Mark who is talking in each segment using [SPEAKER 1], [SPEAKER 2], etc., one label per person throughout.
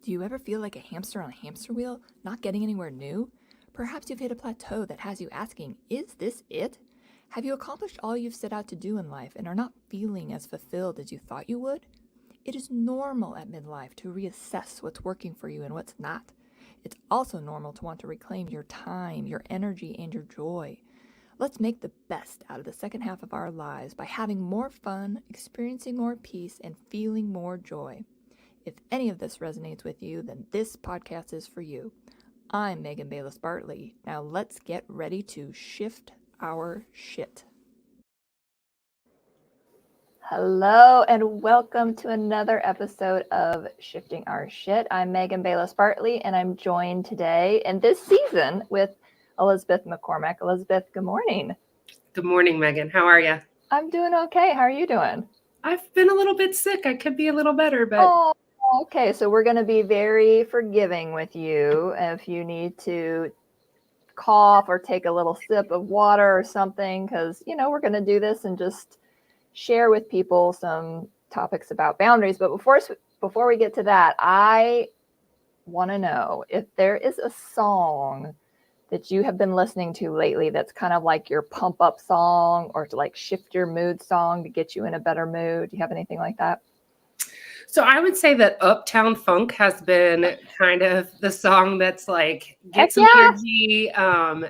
[SPEAKER 1] Do you ever feel like a hamster on a hamster wheel, not getting anywhere new? Perhaps you've hit a plateau that has you asking, is this it? Have you accomplished all you've set out to do in life and are not feeling as fulfilled as you thought you would? It is normal at midlife to reassess what's working for you and what's not. It's also normal to want to reclaim your time, your energy, and your joy. Let's make the best out of the second half of our lives by having more fun, experiencing more peace, and feeling more joy. If any of this resonates with you, then this podcast is for you. I'm Megan Bayless Bartley. Now let's get ready to shift our shit. Hello and welcome to another episode of Shifting Our Shit. I'm Megan Bayless Bartley and I'm joined today and this season with Elizabeth McCormack. Elizabeth, good morning.
[SPEAKER 2] Good morning, Megan. How are you?
[SPEAKER 1] I'm doing okay. How are you doing?
[SPEAKER 2] I've been a little bit sick. I could be a little better, but...
[SPEAKER 1] Oh, okay. So we're going to be very forgiving with you if you need to cough or take a little sip of water or something, because, you know, we're going to do this and just share with people some topics about boundaries. But before we get to that, I want to know if there is a song that you have been listening to lately that's kind of like your pump up song or to like shift your mood song to get you in a better mood. Do you have anything like that?
[SPEAKER 2] So I would say that Uptown Funk has been kind of the song that's like, get some energy,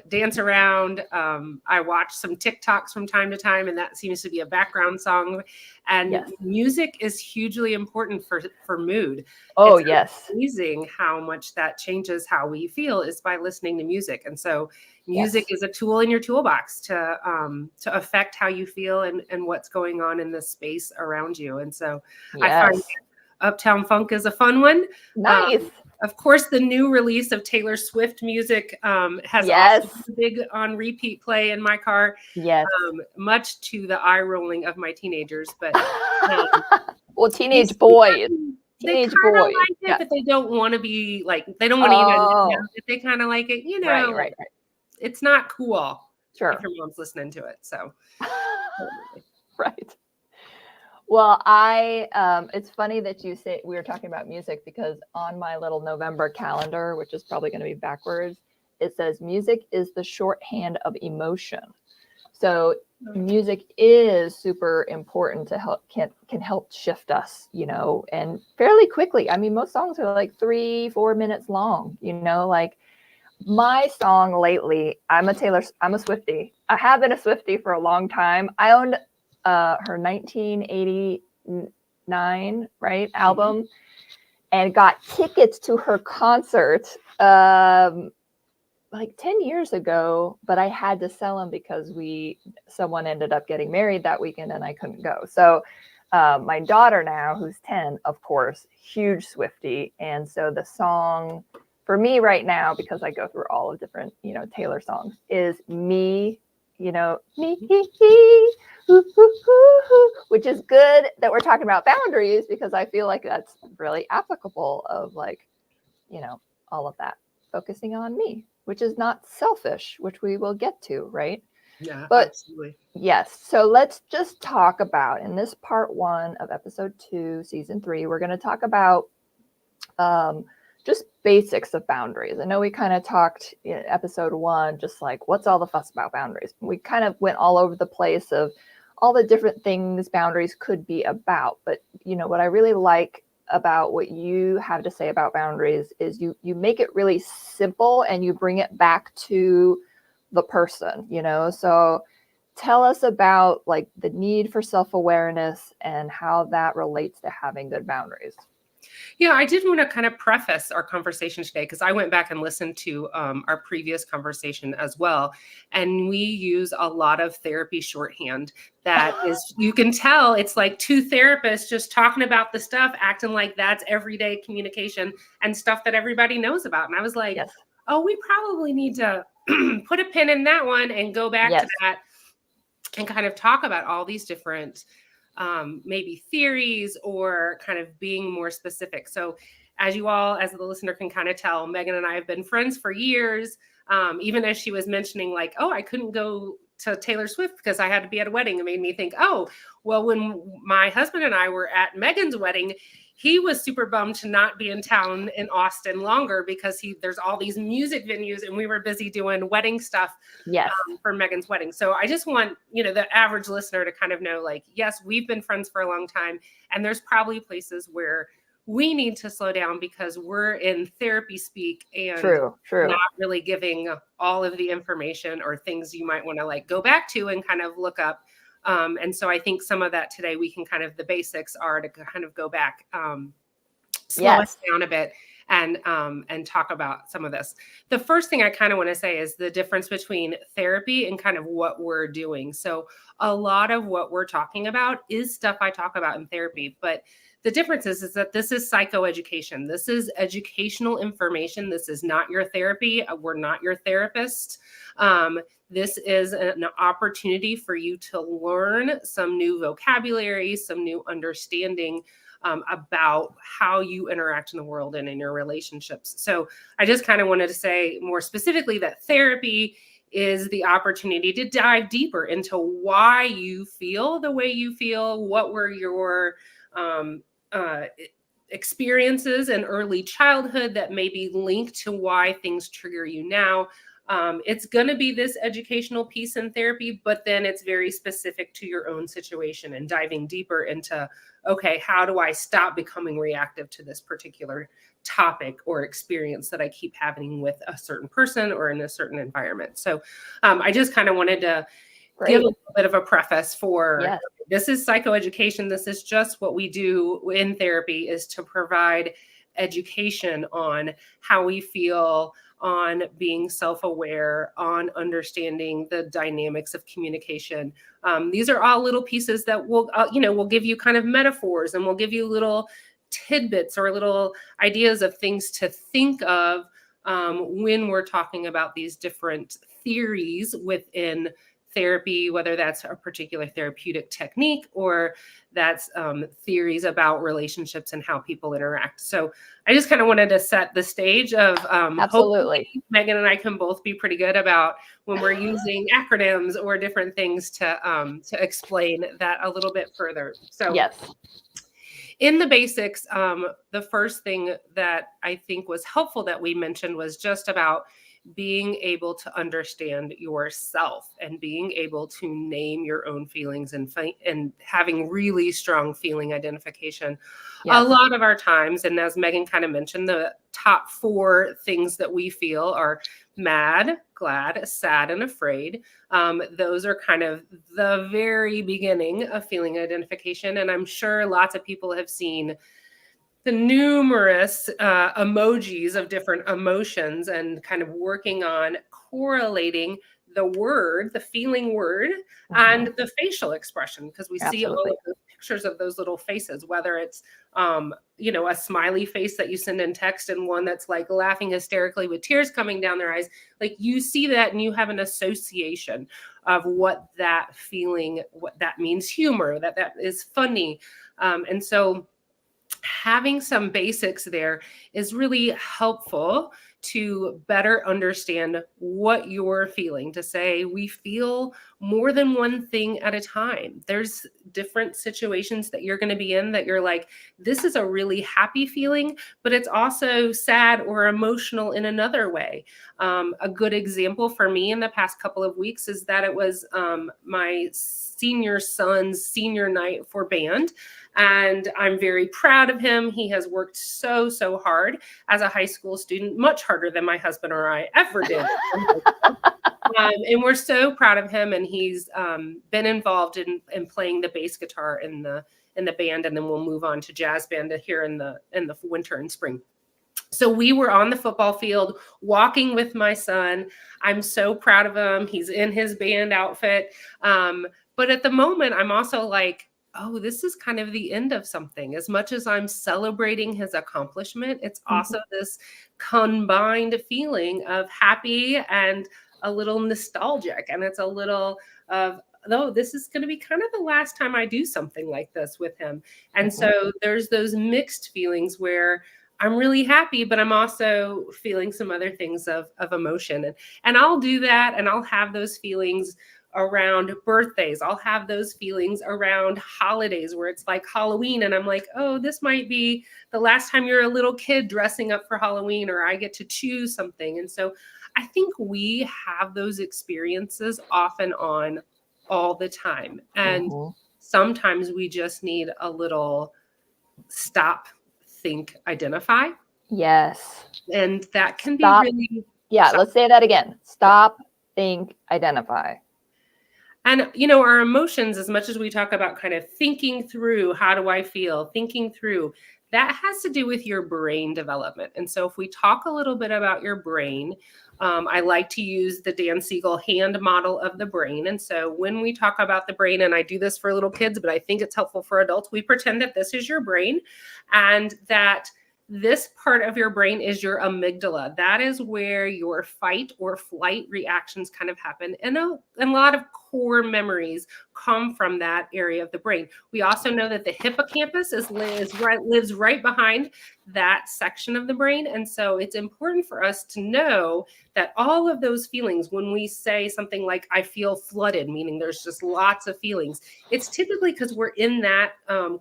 [SPEAKER 2] dance around. I watch some TikToks from time to time, and that seems to be a background song. And music is hugely important for mood.
[SPEAKER 1] Oh,
[SPEAKER 2] it's amazing how much that changes how we feel is by listening to music. And so music is a tool in your toolbox to affect how you feel and what's going on in the space around you. And so I find Uptown Funk is a fun one.
[SPEAKER 1] Nice.
[SPEAKER 2] Of course, the new release of Taylor Swift music has also been big on repeat play in my car.
[SPEAKER 1] Yes.
[SPEAKER 2] Much to the eye rolling of my teenagers, but
[SPEAKER 1] well, teenage boys.
[SPEAKER 2] They kind of like it, but they don't want to be like, they don't want to even, they kind of like it, you know.
[SPEAKER 1] Right.
[SPEAKER 2] It's not cool.
[SPEAKER 1] Sure.
[SPEAKER 2] If your mom's listening to it. So
[SPEAKER 1] right. Well, it's funny that you say we were talking about music because on my little November calendar, which is probably going to be backwards, it says music is the shorthand of emotion. So music is super important to help, can help shift us, you know, and fairly quickly. I mean, most songs are like 3-4 minutes long, you know, like my song lately, I'm a Swiftie. I have been a Swiftie for a long time. I owned her 1989 album and got tickets to her concert like 10 years ago, but I had to sell them because someone ended up getting married that weekend and I couldn't go. So my daughter now, who's 10, of course, huge Swiftie. And so the song for me right now, because I go through all of different, you know, Taylor songs, is Me, you know, Me, which is good that we're talking about boundaries because I feel like that's really applicable of like, you know, all of that focusing on me, which is not selfish, which we will get to, right?
[SPEAKER 2] Yeah,
[SPEAKER 1] but
[SPEAKER 2] absolutely.
[SPEAKER 1] Yes. So let's just talk about in this part 1 of episode 2, season 3, we're going to talk about just basics of boundaries. I know we kind of talked in episode 1, just like, what's all the fuss about boundaries? We kind of went all over the place of all the different things boundaries could be about. But, you know, what I really like about what you have to say about boundaries is you make it really simple and you bring it back to the person, you know? So tell us about like the need for self-awareness and how that relates to having good boundaries.
[SPEAKER 2] Yeah, I did want to kind of preface our conversation today because I went back and listened to our previous conversation as well. And we use a lot of therapy shorthand that is, you can tell it's like 2 therapists just talking about the stuff, acting like that's everyday communication and stuff that everybody knows about. And I was like, oh, we probably need to put a pin in that one and go back to that and kind of talk about all these different maybe theories or kind of being more specific. So as you all, as the listener can kind of tell, Megan and I have been friends for years. Even as she was mentioning like, oh, I couldn't go to Taylor Swift because I had to be at a wedding. It made me think, oh, well, when my husband and I were at Megan's wedding, he was super bummed to not be in town in Austin longer because there's all these music venues and we were busy doing wedding stuff for Megan's wedding. So I just want, the average listener to kind of know, like, yes, we've been friends for a long time, and there's probably places where we need to slow down because we're in therapy speak and
[SPEAKER 1] true.
[SPEAKER 2] not really giving all of the information or things you might want to like go back to and kind of look up. And so I think some of that today, we can the basics are to kind of go back, slow us down a bit and talk about some of this. The first thing I kind of want to say is the difference between therapy and kind of what we're doing. So a lot of what we're talking about is stuff I talk about in therapy, but the difference is that this is psychoeducation. This is educational information. This is not your therapy. We're not your therapist. This is an opportunity for you to learn some new vocabulary, some new understanding about how you interact in the world and in your relationships. So I just kind of wanted to say more specifically that therapy is the opportunity to dive deeper into why you feel the way you feel, what were your experiences in early childhood that may be linked to why things trigger you now. It's going to be this educational piece in therapy, but then it's very specific to your own situation and diving deeper into, okay, how do I stop becoming reactive to this particular topic or experience that I keep having with a certain person or in a certain environment. So I just kind of wanted to give a little bit of a preface for this is psychoeducation. This is just what we do in therapy, is to provide education on how we feel, on being self-aware, on understanding the dynamics of communication. These are all little pieces that will give you kind of metaphors, and we'll give you little tidbits or little ideas of things to think of when we're talking about these different theories within therapy, whether that's a particular therapeutic technique or that's theories about relationships and how people interact. So I just kind of wanted to set the stage of hopefully Megan and I can both be pretty good about when we're using acronyms or different things to explain that a little bit further. So in the basics, the first thing that I think was helpful that we mentioned was just about being able to understand yourself and being able to name your own feelings and having really strong feeling identification. A lot of our times, and as Megan kind of mentioned, the top 4 things that we feel are mad, glad, sad, and afraid. Those are kind of the very beginning of feeling identification. And I'm sure lots of people have seen the numerous emojis of different emotions and kind of working on correlating the feeling word, and the facial expression, because we see all of those pictures of those little faces, whether it's, a smiley face that you send in text and one that's like laughing hysterically with tears coming down their eyes. Like, you see that and you have an association of what that feeling, what that means, humor, that is funny. And so having some basics there is really helpful to better understand what you're feeling, to say we feel more than one thing at a time. There's different situations that you're going to be in that you're like, this is a really happy feeling, but it's also sad or emotional in another way. A good example for me in the past couple of weeks is that it was my senior son's senior night for band. And I'm very proud of him. He has worked so hard as a high school student, much harder than my husband or I ever did. And we're so proud of him. And he's been involved in playing the bass guitar in the band. And then we'll move on to jazz band here in the winter and spring. So we were on the football field walking with my son. I'm so proud of him. He's in his band outfit. But at the moment, I'm also like, oh, this is kind of the end of something. As much as I'm celebrating his accomplishment, it's also this combined feeling of happy and a little nostalgic. And it's a little of, oh, this is going to be kind of the last time I do something like this with him. And so there's those mixed feelings where I'm really happy, but I'm also feeling some other things of emotion. And I'll do that, and I'll have those feelings around birthdays. I'll have those feelings around holidays where it's like Halloween and I'm like, oh, this might be the last time you're a little kid dressing up for Halloween, or I get to choose something. And so I think we have those experiences off and on all the time. And sometimes we just need a little stop, think, identify.
[SPEAKER 1] Yes.
[SPEAKER 2] And that can
[SPEAKER 1] Stop.
[SPEAKER 2] be really.
[SPEAKER 1] Yeah, let's say that again. Stop, think, identify.
[SPEAKER 2] And, you know, our emotions, as much as we talk about kind of thinking through, how do I feel, thinking through, that has to do with your brain development. And so if we talk a little bit about your brain, I like to use the Dan Siegel hand model of the brain. And so when we talk about the brain, and I do this for little kids, but I think it's helpful for adults, we pretend that this is your brain and that this part of your brain is your amygdala. That is where your fight or flight reactions kind of happen. And a lot of core memories come from that area of the brain. We also know that the hippocampus lives right behind that section of the brain. And so it's important for us to know that all of those feelings, when we say something like, I feel flooded, meaning there's just lots of feelings, it's typically because we're in that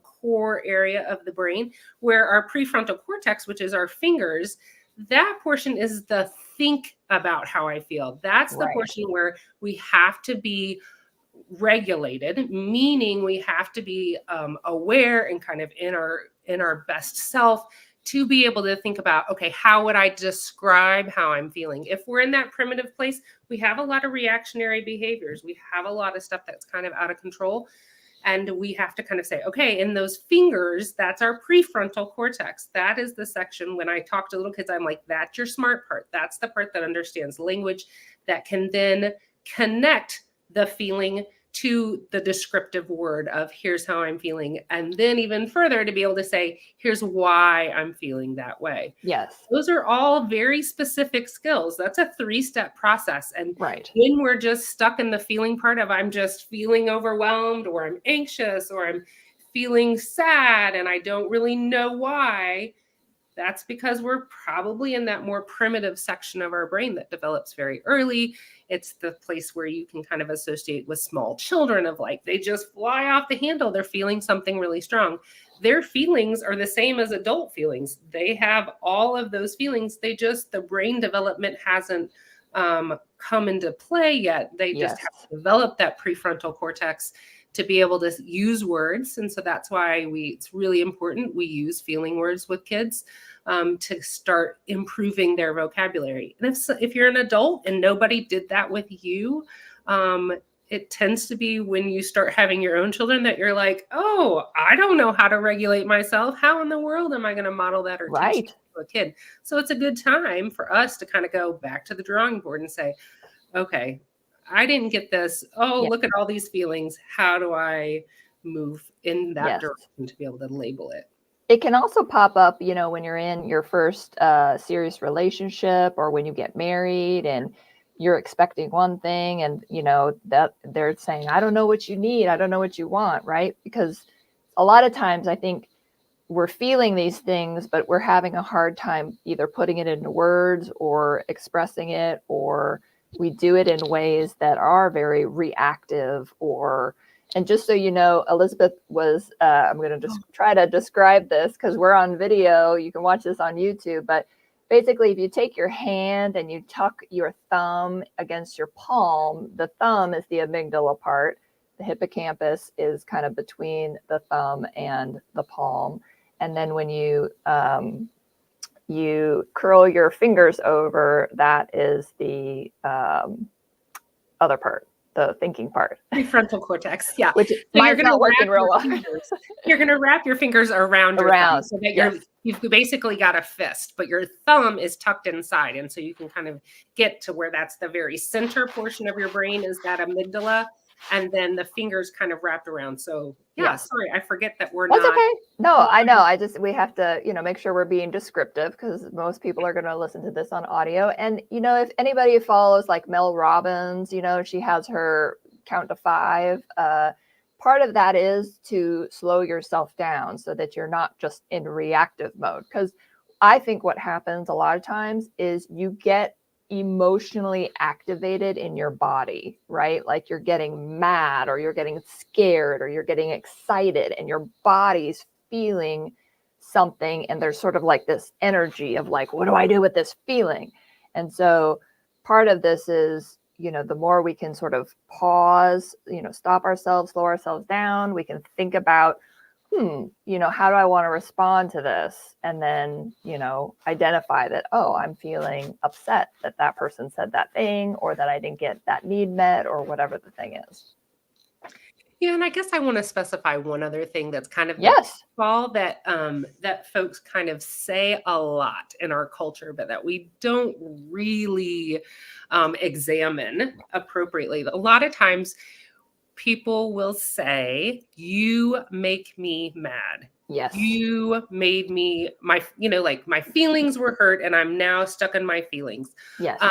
[SPEAKER 2] core area of the brain where our prefrontal cortex, which is our fingers, that portion is the think about how I feel. That's the portion where we have to be regulated, meaning we have to be aware and kind of in our best self to be able to think about, okay, how would I describe how I'm feeling? If we're in that primitive place, we have a lot of reactionary behaviors. We have a lot of stuff that's kind of out of control. And we have to kind of say, okay, in those fingers, that's our prefrontal cortex. That is the section when I talk to little kids, I'm like, that's your smart part. That's the part that understands language, that can then connect the feeling to the descriptive word of here's how I'm feeling. And then even further to be able to say, here's why I'm feeling that way.
[SPEAKER 1] Yes.
[SPEAKER 2] Those are all very specific skills. That's a 3-step process. And
[SPEAKER 1] right.
[SPEAKER 2] when we're just stuck in the feeling part of I'm just feeling overwhelmed, or I'm anxious, or I'm feeling sad and I don't really know why, that's because we're probably in that more primitive section of our brain that develops very early. It's the place where you can kind of associate with small children of like, they just fly off the handle. They're feeling something really strong. Their feelings are the same as adult feelings. They have all of those feelings. The brain development hasn't come into play yet. They just have to develop that prefrontal cortex to be able to use words. And so that's why it's really important we use feeling words with kids to start improving their vocabulary. And if you're an adult and nobody did that with you, it tends to be when you start having your own children that you're like, oh, I don't know how to regulate myself. How in the world am I going to model that or teach it to a kid? So it's a good time for us to kind of go back to the drawing board and say, okay, I didn't get this. Oh, look at all these feelings. How do I move in that direction to be able to label it?
[SPEAKER 1] It can also pop up, you know, when you're in your first serious relationship, or when you get married and you're expecting one thing, and, you know, that they're saying, I don't know what you need. I don't know what you want. Right. Because a lot of times I think we're feeling these things, but we're having a hard time either putting it into words or expressing it, or we do it in ways that are very reactive. And just so you know, Elizabeth was, I'm going to just try to describe this because we're on video. You can watch this on YouTube. But basically, if you take your hand and you tuck your thumb against your palm, the thumb is the amygdala part. The hippocampus is kind of between the thumb and the palm. And then when you curl your fingers over, that is the other part, the thinking part.
[SPEAKER 2] Prefrontal cortex, yeah.
[SPEAKER 1] Which mine's not working real well.
[SPEAKER 2] You're going to wrap your fingers around your thumb so that you've basically got a fist, but your thumb is tucked inside. And so you can kind of get to where that's the very center portion of your brain is that amygdala. And then the fingers kind of wrapped around. So sorry, I forget that we're
[SPEAKER 1] That's
[SPEAKER 2] not.
[SPEAKER 1] Okay. No, I know. We have to, make sure we're being descriptive because most people are going to listen to this on audio. And, if anybody follows like Mel Robbins, she has her count to 5. Part of that is to slow yourself down so that you're not just in reactive mode. Because I think what happens a lot of times is you get
[SPEAKER 3] emotionally activated in your body, right? Like you're getting mad or you're getting scared or you're getting excited and your body's feeling something. And there's sort of like this energy of like, what do I do with this feeling? And so part of this is, the more we can sort of pause, stop ourselves, slow ourselves down, we can think about, how do I want to respond to this? And then, identify that, oh, I'm feeling upset that that person said that thing, or that I didn't get that need met, or whatever the thing is.
[SPEAKER 2] Yeah, and I guess I want to specify one other thing that's kind of the
[SPEAKER 3] Yes.
[SPEAKER 2] pitfall that that folks kind of say a lot in our culture, but that we don't really examine appropriately. A lot of times people will say, "You make me mad."
[SPEAKER 3] Yes.
[SPEAKER 2] You made me like my feelings were hurt and I'm now stuck in my feelings.
[SPEAKER 3] Yes.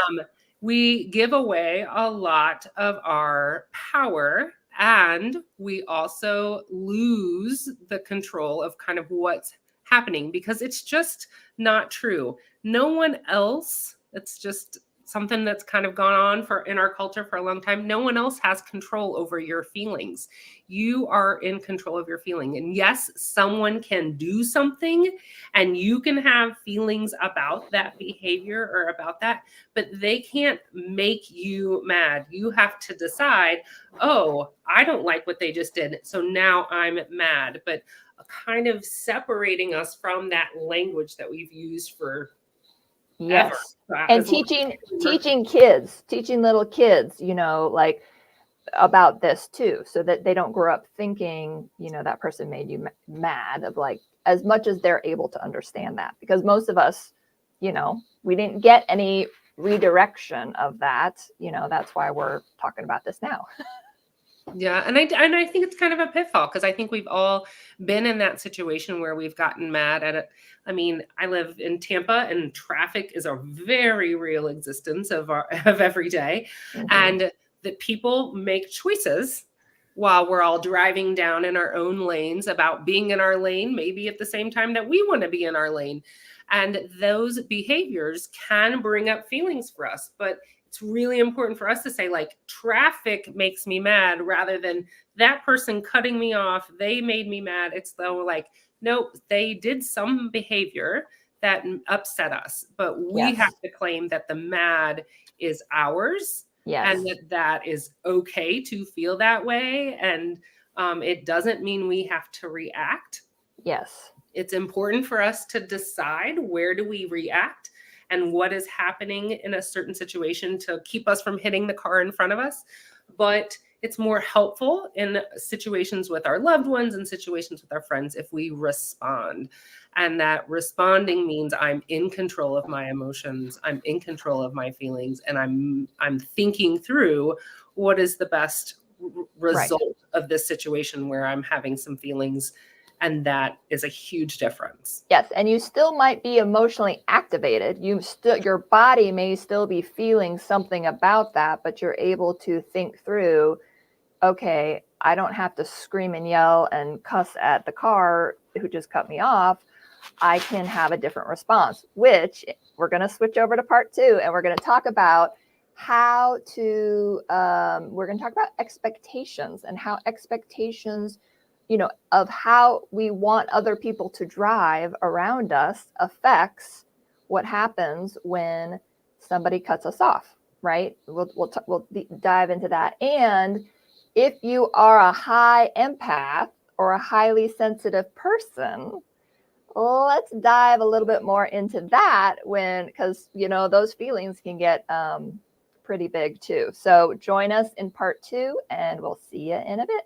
[SPEAKER 2] We give away a lot of our power, and we also lose the control of kind of what's happening, because it's just not true. No one else, it's just something that's kind of gone on in our culture for a long time. No one else has control over your feelings. You are in control of your feeling. And yes, someone can do something and you can have feelings about that behavior or about that, but they can't make you mad. You have to decide, oh, I don't like what they just did, so now I'm mad. But kind of separating us from that language that we've used for
[SPEAKER 3] yes.
[SPEAKER 2] ever.
[SPEAKER 3] And teaching little kids, like about this too, so that they don't grow up thinking, that person made you mad, of like, as much as they're able to understand that, because most of us, we didn't get any redirection of that. That's why we're talking about this now.
[SPEAKER 2] Yeah, and I think it's kind of a pitfall, because I think we've all been in that situation where we've gotten mad at it. I mean, I live in Tampa, and traffic is a very real existence of every day,
[SPEAKER 3] Mm-hmm.
[SPEAKER 2] and that people make choices while we're all driving down in our own lanes about being in our lane, maybe at the same time that we want to be in our lane, and those behaviors can bring up feelings for us, but it's really important for us to say, like, traffic makes me mad, rather than that person cutting me off, they made me mad. It's though like, nope, they did some behavior that upset us, but we have to claim that the mad is ours.
[SPEAKER 3] Yes.
[SPEAKER 2] And that is okay to feel that way. And it doesn't mean we have to react.
[SPEAKER 3] Yes.
[SPEAKER 2] It's important for us to decide, where do we react and what is happening in a certain situation to keep us from hitting the car in front of us. But it's more helpful in situations with our loved ones and situations with our friends if we respond. And that responding means I'm in control of my emotions, I'm in control of my feelings, and I'm thinking through what is the best result of this situation where I'm having some feelings. And that is a huge difference.
[SPEAKER 3] Yes, and you still might be emotionally activated. Your body may still be feeling something about that, but you're able to think through, okay, I don't have to scream and yell and cuss at the car who just cut me off. I can have a different response, which we're going to switch over to part 2, and we're going to talk about how to, we're going to talk about expectations, and how expectations, of how we want other people to drive around us affects what happens when somebody cuts us off, right? We'll dive into that. And if you are a high empath or a highly sensitive person, let's dive a little bit more into that, because those feelings can get pretty big too. So join us in part 2, and we'll see you in a bit.